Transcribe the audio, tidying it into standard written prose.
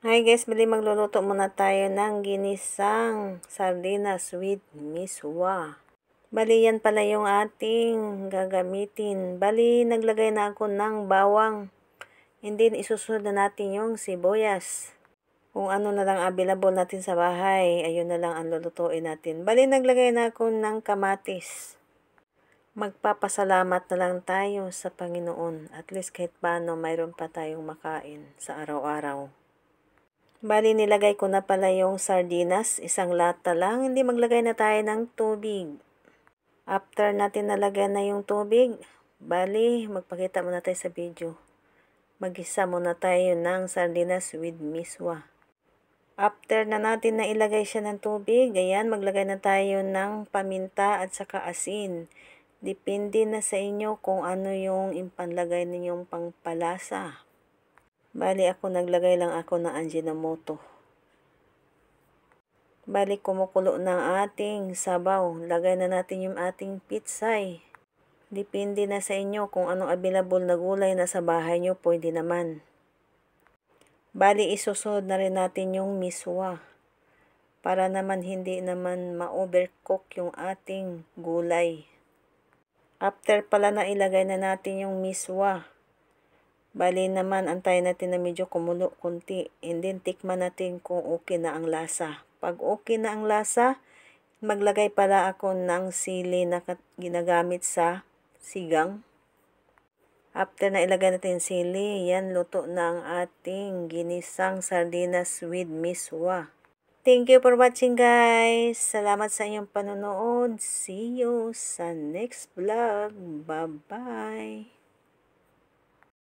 Hi guys, bali magluluto muna tayo ng ginisang sardinas with miswa. Bali yan pala yung ating gagamitin. Bali naglagay na ako ng bawang. And then isusunod na natin yung sibuyas. Kung ano na lang available natin sa bahay, ayun na lang ang lulutuin natin. Bali naglagay na ako ng kamatis. Magpapasalamat na lang tayo sa Panginoon. At least kahit paano mayroon pa tayong makain sa araw-araw. Bali, nilagay ko na pala yung sardinas, isang lata lang, hindi maglagay na tayo ng tubig. After natin nalagyan na yung tubig, bali, magpakita muna tayo sa video. Mag-isa muna tayo ng sardinas with miswa. After na natin na ilagay siya ng tubig, ayan, maglagay na tayo ng paminta at saka asin. Depende na sa inyo kung ano yung impanlagay ninyong pangpalasa. Bali, ako naglagay lang ako ng Ajinomoto. Bali, kumukulo ng ating sabaw. Lagay na natin yung ating pitsay. Depende na sa inyo kung anong available na gulay na sa bahay nyo, pwede naman. Bali, isusunod na rin natin yung miswa. Para naman hindi naman ma-overcook yung ating gulay. After pala na ilagay na natin yung miswa, bali naman, antayin natin na medyo kumulo kunti. And then, tikman natin kung okay na ang lasa. Pag okay na ang lasa, maglagay pala ako ng sili na ginagamit sa sigang. After na ilagay natin sili, yan, luto na ang ating ginisang sardinas with miswa. Thank you for watching guys. Salamat sa inyong panonood. See you sa next vlog. Bye-bye.